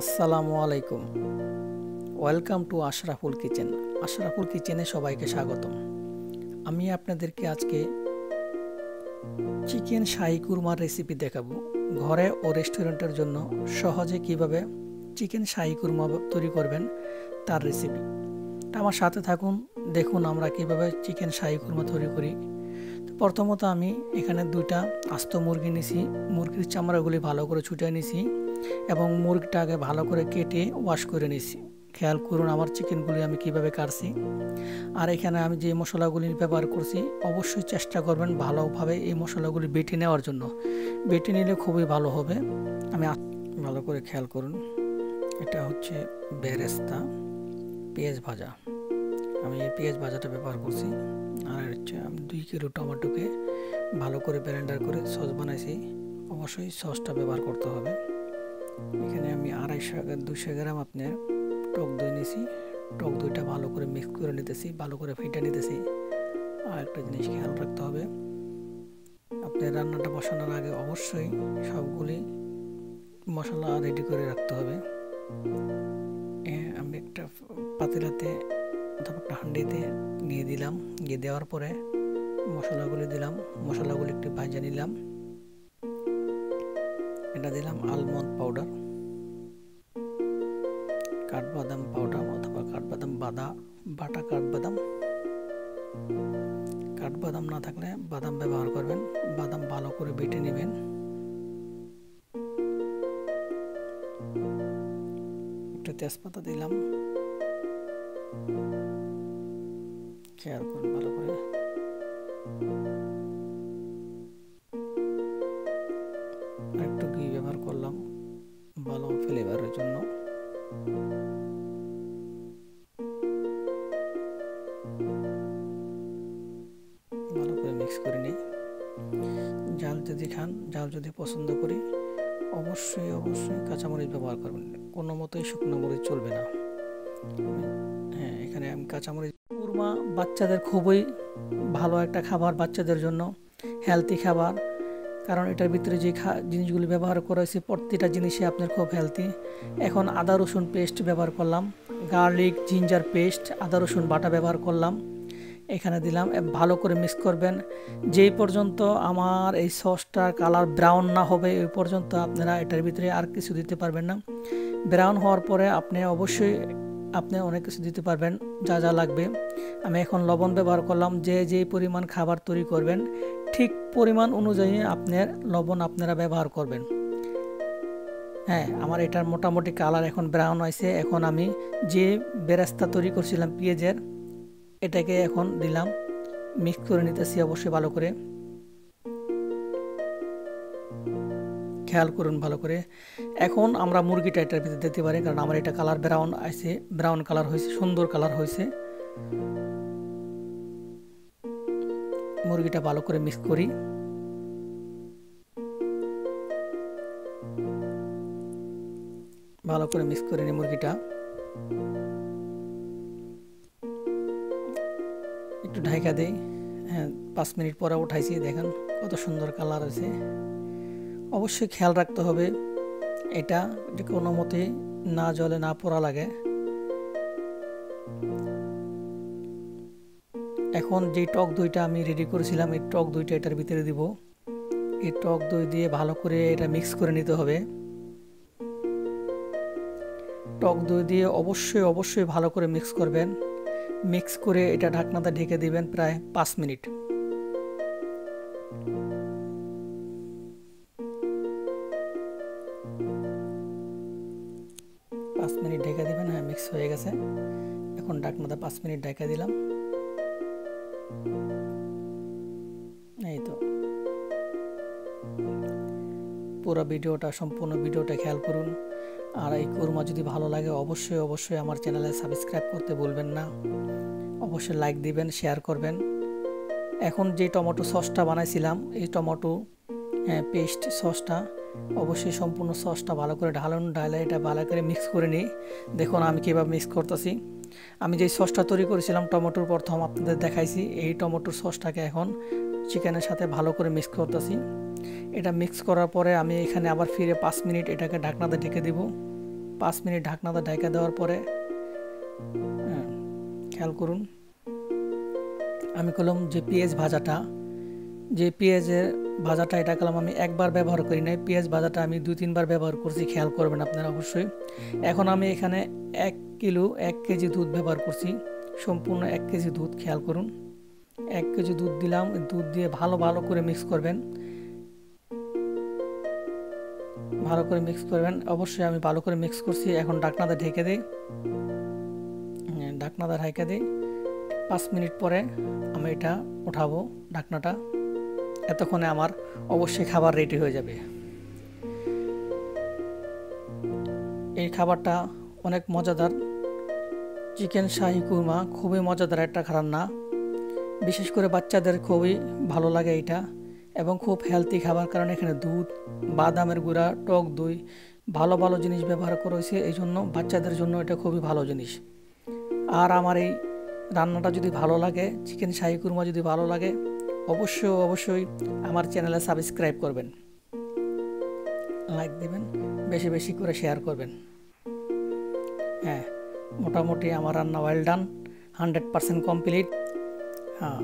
আসসালামু আলাইকুম। Welcome to Ashraful kitchen. Ashraful কিচেনে সবাইকে স্বাগতম। আমি আপনাদেরকে আজকে চিকেন শাহি কুরমার রেসিপি দেখাবো। ঘরে ও রেস্টুরেন্টের জন্য সহজে কিভাবে চিকেন শাহি কুরমা তৈরি করবেন তার রেসিপি। আমার সাথে থাকুন, দেখুন আমরা কিভাবে চিকেন শাহি কুরমা তৈরি করি। প্রথমত আমি এখানে দুইটা আস্ত মুরগি নিছি। মুরগির চামড়াগুলি ভালো করে ছুটিয়ে নিছি এবং মুরগিটাকে ভালো করে কেটে ওয়াশ করে নিছি। খেয়াল করুন আমার চিকেনগুলি আমি কিভাবে কাটছি। আর এখানে আমি যে মশলাগুলি ব্যবহার করছি অবশ্যই চেষ্টা করবেন ভালোভাবে এই মশলাগুলি বেটে নেওয়ার জন্য। বেটে নিলে খুবই ভালো হবে। আমি ভালো করে খেয়াল করুন, এটা হচ্ছে বেরেস্তা পেঁয়াজ ভাজা। আমি এই পেঁয়াজ ভাজাটা ব্যবহার করছি। আর হচ্ছে আমি 2 কিলো টমেটোকে ভালো করে ব্লেন্ডার করে সস বানাইছি। অবশ্যই সসটা ব্যবহার করতে হবে। এখানে আমি 250 গ্রাম আপনার টক দই নিয়েছি। টক দইটা ভালো করে মিক্স করে নিতেছি, ভালো করে ফেটে নিতেছি। আর একটা জিনিস খেয়াল রাখতে হবে, আপনার রান্নাটা বসানোর আগে অবশ্যই সবগুলি মশলা রেডি করে রাখতে হবে। আমি একটা পাতিলাতে অথবা একটা হাঁড়িতে দিয়ে দিলাম। দিয়ে দেওয়ার পরে মশলাগুলি দিলাম। মশলাগুলি একটু ভাজা নিলাম। এটা দিলাম আলমন্ড পাউডার, কাঠবাদাম পাউডার অথবা কাঠবাদাম বাটা কাঠবাদাম না থাকলে বাদাম ব্যবহার করবেন। বাদাম ভালো করে বেটে নেবেন। একটা তেজপাতা দিলাম। খেয়াল করুন ভালো করে। একটু ঘি ব্যবহার করলাম ভালো ফ্লেভারের জন্য। ভালো করে মিক্স করে নিই। ঝাল যদি খান, ঝাল যদি পছন্দ করি অবশ্যই কাঁচামরিচ ব্যবহার করবেন। কোনো মতোই শুকনো মরিচ চলবে না। হ্যাঁ, এখানে আমি কাঁচামরিচ। কুরমা বাচ্চাদের খুবই ভালো একটা খাবার, বাচ্চাদের জন্য হেলদি খাবার। কারণ এটার ভিতরে যে জিনিসগুলি ব্যবহার করেছি প্রতিটা জিনিসই আপনার খুব হেলদি। এখন আদা রসুন পেস্ট ব্যবহার করলাম, গার্লিক জিঞ্জার পেস্ট, আদা রসুন বাটা ব্যবহার করলাম। এখানে দিলাম। ভালো করে মিক্স করবেন। যেই পর্যন্ত আমার এই সসটার কালার ব্রাউন না হবে ওই পর্যন্ত আপনারা এটার ভিতরে আর কিছু দিতে পারবেন না। ব্রাউন হওয়ার পরে আপনি অবশ্যই অনেক কিছু দিতে পারবেন যা যা লাগবে। আমি এখন লবণ ব্যবহার করলাম। যে পরিমাণ খাবার তৈরি করবেন ঠিক পরিমাণ অনুযায়ী আপনার লবণ আপনারা ব্যবহার করবেন। হ্যাঁ, আমার এটার মোটামুটি কালার এখন ব্রাউন হয়েছে। এখন আমি যে বেরেস্তা তৈরি করছিলাম পেঁয়াজের, এটাকে এখন দিলাম। মিক্স করে নিতেছি অবশ্যই ভালো করে। খেয়াল করুন ভালো করে। এখন আমরা মুরগিটা এটার ভিতরে দিতে পারি, কারণ আমার এটা কালার ব্রাউন আছে, ব্রাউন কালার হয়েছে, সুন্দর কালার হয়েছে। মুরগিটা ভালো করে মিক্স করি। ভালো করে মিক্স করে নিই মুরগিটা। একটু ঢাকা দেই। হ্যাঁ, 5 মিনিট পরে উঠাইছি, দেখেন কত সুন্দর কালার আছে। অবশ্যই খেয়াল রাখতে হবে এটা যে কোনো মতে না জলে না পোড়া লাগে। এখন যে টক দইটা আমি রেডি করেছিলাম এই টক দইটা এটার ভিতরে দিব। এই টক দই দিয়ে ভালো করে এটা মিক্স করে নিতে হবে। টক দই দিয়ে অবশ্যই ভালো করে মিক্স করবেন। মিক্স করে এটা ঢাকনাতে ঢেকে দিবেন প্রায় 5 মিনিট। ঢেকে দিবেন। হ্যাঁ, মিক্স হয়ে গেছে। এখন ঢাকনাতে 5 মিনিট ঢেকে দিলাম। এই তো, পুরো সম্পূর্ণ ভিডিওটা খেয়াল করুন। আর এই কুরমা যদি ভালো লাগে অবশ্যই আমার চ্যানেলে সাবস্ক্রাইব করতে ভুলবেন না। অবশ্যই লাইক দিবেন, শেয়ার করবেন। এখন যে টমেটো সসটা বানাইছিলাম এই টমেটো পেস্ট সসটা অবশ্যই সম্পূর্ণ সসটা ভালো করে ঢালে এটা ভালো করে মিক্স করে নিই। দেখুন আমি কীভাবে মিক্স করতেছি। আমি যে সসটা তৈরি করেছিলাম টমেটোর প্রথম আপনাদের দেখাইছি, এই টমেটোর সসটাকে এখন চিকেনের সাথে ভালো করে মিক্স করতেছি। এটা মিক্স করার পরে আমি এখানে আবার ফিরে 5 মিনিট এটাকে ঢাকনাতে ঢেকে দেব। 5 মিনিট ঢাকনাটা ঢেকে দেওয়ার পরে খেয়াল করুন আমি করলাম যে পেঁয়াজ ভাজাটা, এটা করলাম আমি একবার ব্যবহার করি নাই, পেঁয়াজ ভাজাটা আমি 2-3 বার ব্যবহার করছি, খেয়াল করবেন আপনারা অবশ্যই। এখন আমি এখানে 1 কেজি দুধ ব্যবহার করছি, সম্পূর্ণ 1 কেজি দুধ। খেয়াল করুন 1 কেজি দুধ দিলাম, দুধ দিয়ে ভালো করে মিক্স করবেন, অবশ্যই আমি ভালো করে মিক্স করছি। এখন ঢাকনাটা ঢেকে দিই, 5 মিনিট পরে আমি এটা উঠাবো ঢাকনাটা। এতক্ষণে আমার অবশ্যই খাবার রেডি হয়ে যাবে। এই খাবারটা অনেক মজাদার, চিকেন শাহি কুরমা খুবই মজাদার একটা রান্না, বিশেষ করে বাচ্চাদের খুবই ভালো লাগে এটা, এবং খুব হেলদি খাবার, কারণ এখানে দুধ, বাদামের গুঁড়া, টক দই, ভালো জিনিস ব্যবহার করা হয়েছে, এই জন্য বাচ্চাদের জন্য এটা খুবই ভালো জিনিস। আর আমার এই রান্নাটা যদি ভালো লাগে, চিকেন শাহি কুরমা যদি ভালো লাগে, অবশ্যই আমার চ্যানেলে সাবস্ক্রাইব করবেন, লাইক দেবেন, বেশি করে শেয়ার করবেন। হ্যাঁ, মোটামুটি আমার রান্না ওয়েল ডান, 100% কমপ্লিট। হ্যাঁ,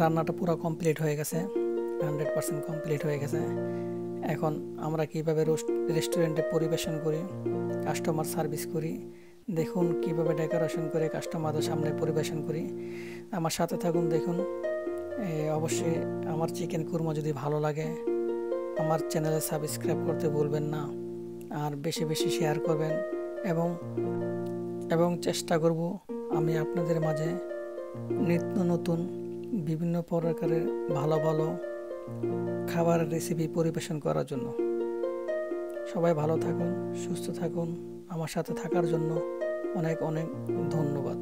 রান্নাটা পুরো কমপ্লিট হয়ে গেছে, 100% কমপ্লিট হয়ে গেছে। এখন আমরা কীভাবে রেস্টুরেন্টে পরিবেশন করি, কাস্টমার সার্ভিস করি, দেখুন কিভাবে ডেকোরেশন করে কাস্টমারদের সামনে পরিবেশন করি। আমার সাথে থাকুন, দেখুন। অবশ্যই আমার চিকেন কুরমা যদি ভালো লাগে আমার চ্যানেলে সাবস্ক্রাইব করতে ভুলবেন না, আর বেশি শেয়ার করবেন, এবং চেষ্টা করব আমি আপনাদের মাঝে নিত্য নতুন বিভিন্ন প্রকারের ভালো খাবারের রেসিপি পরিবেশন করার জন্য। সবাই ভালো থাকুন, সুস্থ থাকুন, আমার সাথে থাকার জন্য অনেক ধন্যবাদ।